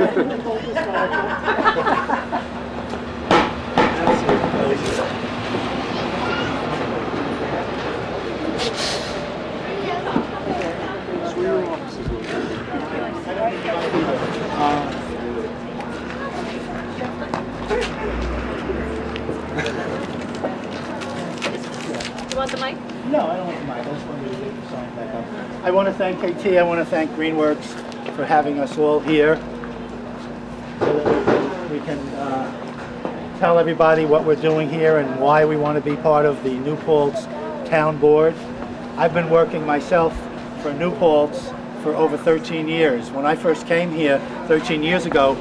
You want the mic? No, I don't want the mic. I just want you to get the sign back up. I want to thank KT. I want to thank Greenworks for having us all here so that we can tell everybody what we're doing here and why we want to be part of the New Paltz Town Board. I've been working myself for New Paltz for over 13 years. When I first came here 13 years ago,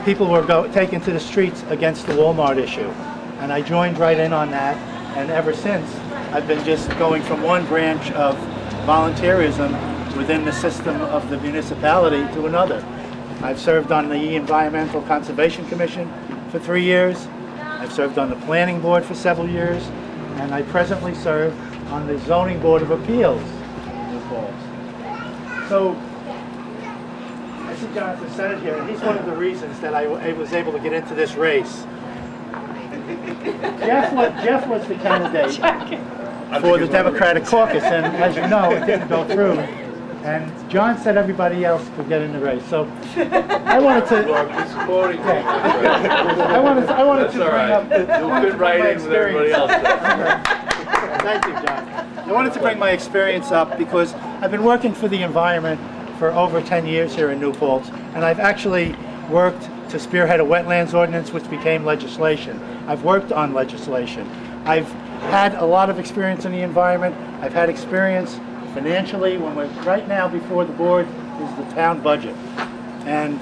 people were taken to the streets against the Walmart issue. And I joined right in on that, and ever since, I've been just going from one branch of volunteerism within the system of the municipality to another. I've served on the Environmental Conservation Commission for 3 years. I've served on the Planning Board for several years, and I presently serve on the Zoning Board of Appeals in New Paltz. So, I see Jonathan Senate here, and he's one of the reasons that I was able to get into this race. Jeff was the candidate for the Democratic caucus, and as you know, it didn't go through. And John said everybody else could get in the race. So I wanted to. I wanted to bring up. You fit right in with everybody else. Thank you, John. I wanted to bring my experience up because I've been working for the environment for over 10 years here in New Paltz, and I've actually worked to spearhead a wetlands ordinance which became legislation. I've worked on legislation. I've had a lot of experience in the environment. I've had experience financially. When we're right now before the board is the town budget. And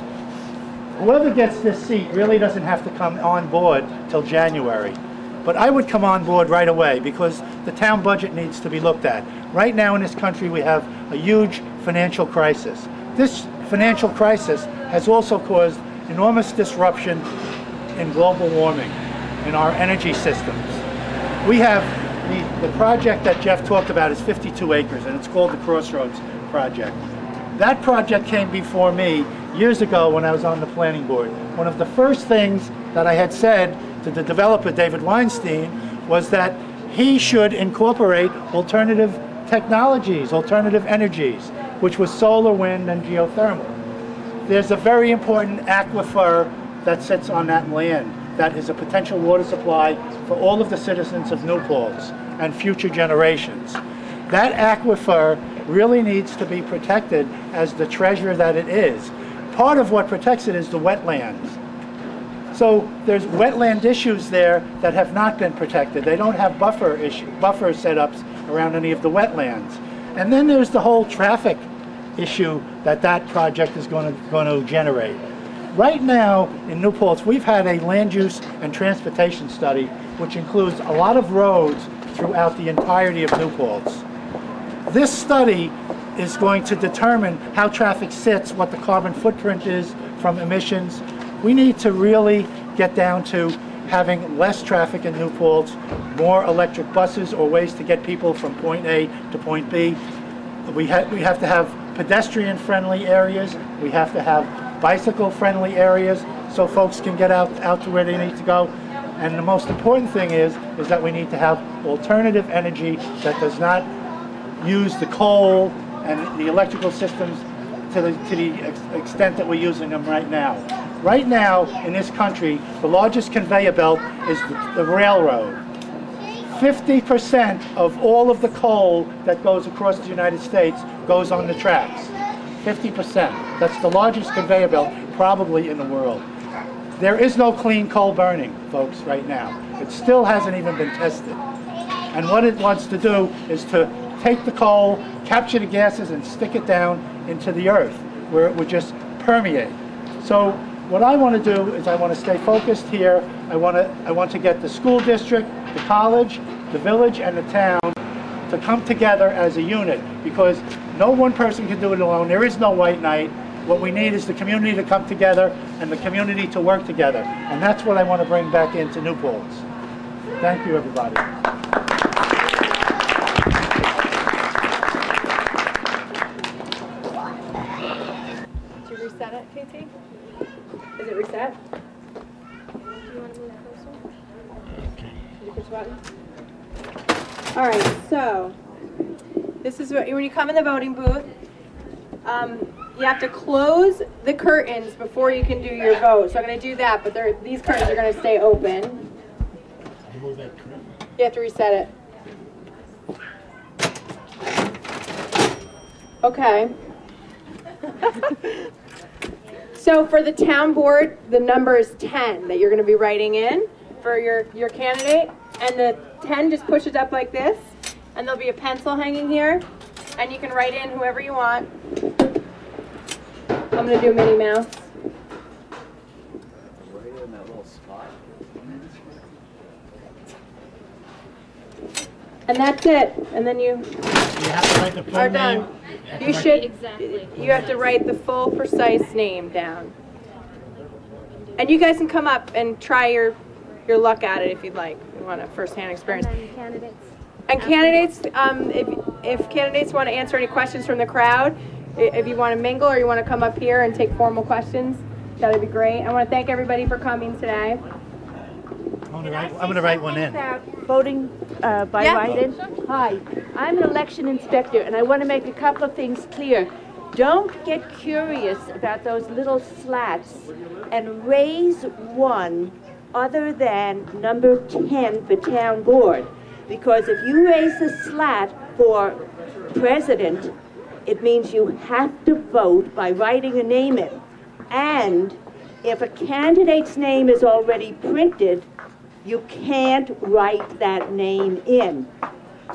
whoever gets this seat really doesn't have to come on board till January. But I would come on board right away because the town budget needs to be looked at. Right now in this country we have a huge financial crisis. This financial crisis has also caused enormous disruption in global warming, in our energy systems. We have the project that Jeff talked about is 52 acres, and it's called the Crossroads Project. That project came before me years ago when I was on the planning board. One of the first things that I had said to the developer, David Weinstein, was that he should incorporate alternative technologies, alternative energies, which was solar, wind, and geothermal. There's a very important aquifer that sits on that land that is a potential water supply for all of the citizens of New Paltz and future generations. That aquifer really needs to be protected as the treasure that it is. Part of what protects it is the wetlands. So there's wetland issues there that have not been protected. They don't have buffer setups around any of the wetlands. And then there's the whole traffic issue that project is going to generate. Right now in New Paltz, we've had a land use and transportation study which includes a lot of roads throughout the entirety of New Paltz. This study is going to determine how traffic sits, what the carbon footprint is from emissions. We need to really get down to having less traffic in New Paltz, more electric buses or ways to get people from point A to point B. We have to have pedestrian-friendly areas. We have to have bicycle-friendly areas so folks can get out to where they need to go. And the most important thing is that we need to have alternative energy that does not use the coal and the electrical systems to the extent that we're using them right now. Right now in this country, the largest conveyor belt is the railroad. 50% of all of the coal that goes across the United States goes on the tracks. 50%. That's the largest conveyor belt probably in the world. There is no clean coal burning, folks, right now. It still hasn't even been tested. And what it wants to do is to take the coal, capture the gases, and stick it down into the earth, where it would just permeate. So what I want to do is I want to stay focused here. I want to get the school district, the college, the village, and the town to come together as a unit, because no one person can do it alone. There is no white knight. What we need is the community to come together and the community to work together. And that's what I want to bring back into New Paltz. Thank you, everybody. Did you reset it, KT? All right, so this is when you come in the voting booth. You have to close the curtains before you can do your vote. So I'm going to do that, but these curtains are going to stay open. You have to reset it. Okay. So for the town board, the number is 10 that you're going to be writing in for your candidate. And the 10 just pushes up like this. And there'll be a pencil hanging here. And you can write in whoever you want. I'm going to do Minnie Mouse. Right in that little spot. And that's it. And then you have to write the full are done. name. You should. Exactly. You have to write the full, precise name down. And you guys can come up and try your luck at it if you'd like. If you want a first-hand experience. And then candidates. And candidates, if candidates want to answer any questions from the crowd, if you want to mingle or you want to come up here and take formal questions, that would be great. I want to thank everybody for coming today. I'm going to write one in. Voting by Yeah. write-in. Hi, I'm an election inspector, and I want to make a couple of things clear. Don't get curious about those little slats and raise one other than number 10 for town board. Because if you raise a slat for president, it means you have to vote by writing a name in. And if a candidate's name is already printed, you can't write that name in.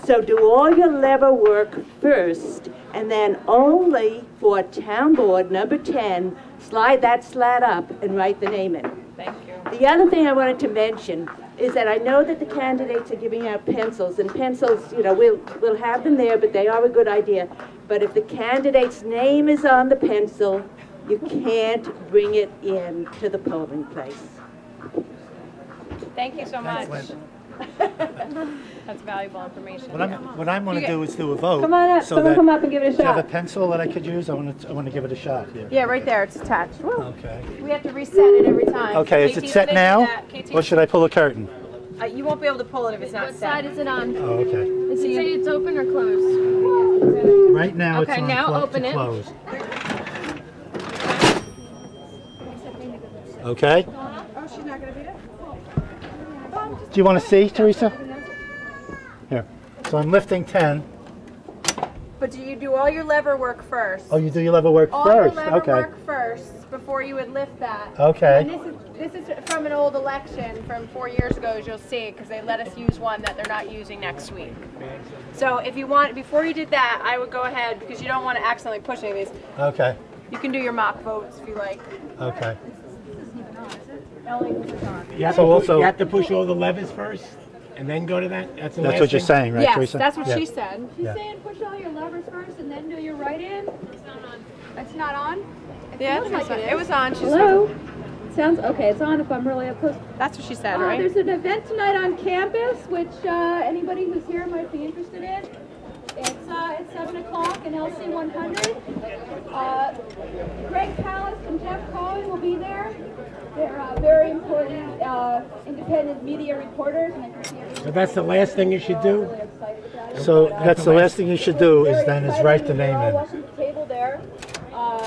So do all your lever work first, and then only for town board number 10, slide that slat up and write the name in. Thank you. The other thing I wanted to mention is that I know that the candidates are giving out pencils, and pencils, you know, we'll have them there, but they are a good idea. But if the candidate's name is on the pencil, you can't bring it in to the polling place. Thank you so much. Thanks, Lynn. That's valuable information. What I'm going to do is do a vote. Come on up. So Someone that- come up and give it a Do you have a shot. pencil that I could use? I want to give it a shot here. Yeah, right there. It's attached. Woo. Okay. We have to reset it every time. Okay, is KT, it set when they do now? that, KT, Or should I pull a curtain? you won't be able to pull it if it's not What set. side is it on? Oh, okay. Does it say it's open or closed? Right now Okay, it's on now open to it. close. Okay. Oh, she's not going to be there? Do you want to see, Teresa? Here. So I'm lifting 10. But do you do all your lever work first? Oh, you do your level work All first. your lever Okay. work first before you would lift that. Okay. And this is from an old election from 4 years ago, as you'll see, because they let us use one that they're not using next week. So if you want, before you did that, I would go ahead, because you don't want to accidentally push any of these. Okay. You can do your mock votes if you like. Okay. Only this is on. You have, So to also- you have to push all the levers first and then go to that? That's the That's last what you're thing? saying, right, Yes, Teresa? that's what Yeah. she said. She's Yeah. saying push all your levers first and then do your write-in? It's not on? Yeah, feels like it was on. She Hello? Sounds, okay, it's on if I'm really up close. That's what she said, right? There's an event tonight on campus, which anybody who's here might be interested in. It's at 7 o'clock in LC 100. Greg Pallas and Jeff Cohen will be there. They're very important independent media reporters. And I can see everyone So that's the last thing you should do? really excited about it. So that's the last thing you should do is Very then is excited. write the name You're all in welcome to the table there.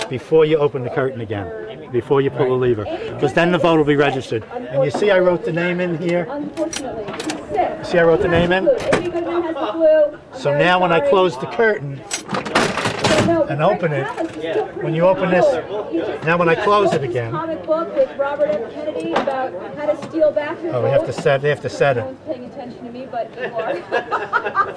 before you open the curtain again, before you pull the lever, because then the vote will be registered. And you see I wrote the name in here? Unfortunately, he's sick. See I wrote the name in? Amy Goodman has the flu. So now when I close the curtain and open it, when you open this, now when I close it again, Comic book with Robert F. Kennedy about how to steal back your oh, vote. they have to set No it. one's paying attention to me, but you are.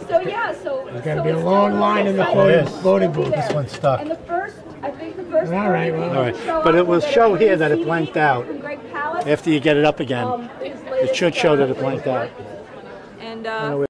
So yeah, so There's got to so be a it's long still line in the exciting. Yes. voting Be booth. there. This one's stuck. And the first, I think the first. All right, 30 well. people All right, who show but up it will get a show here that it CD blanked out. from Greg Pallas, After you get it up again, his it latest, should show that it blanked out. And I know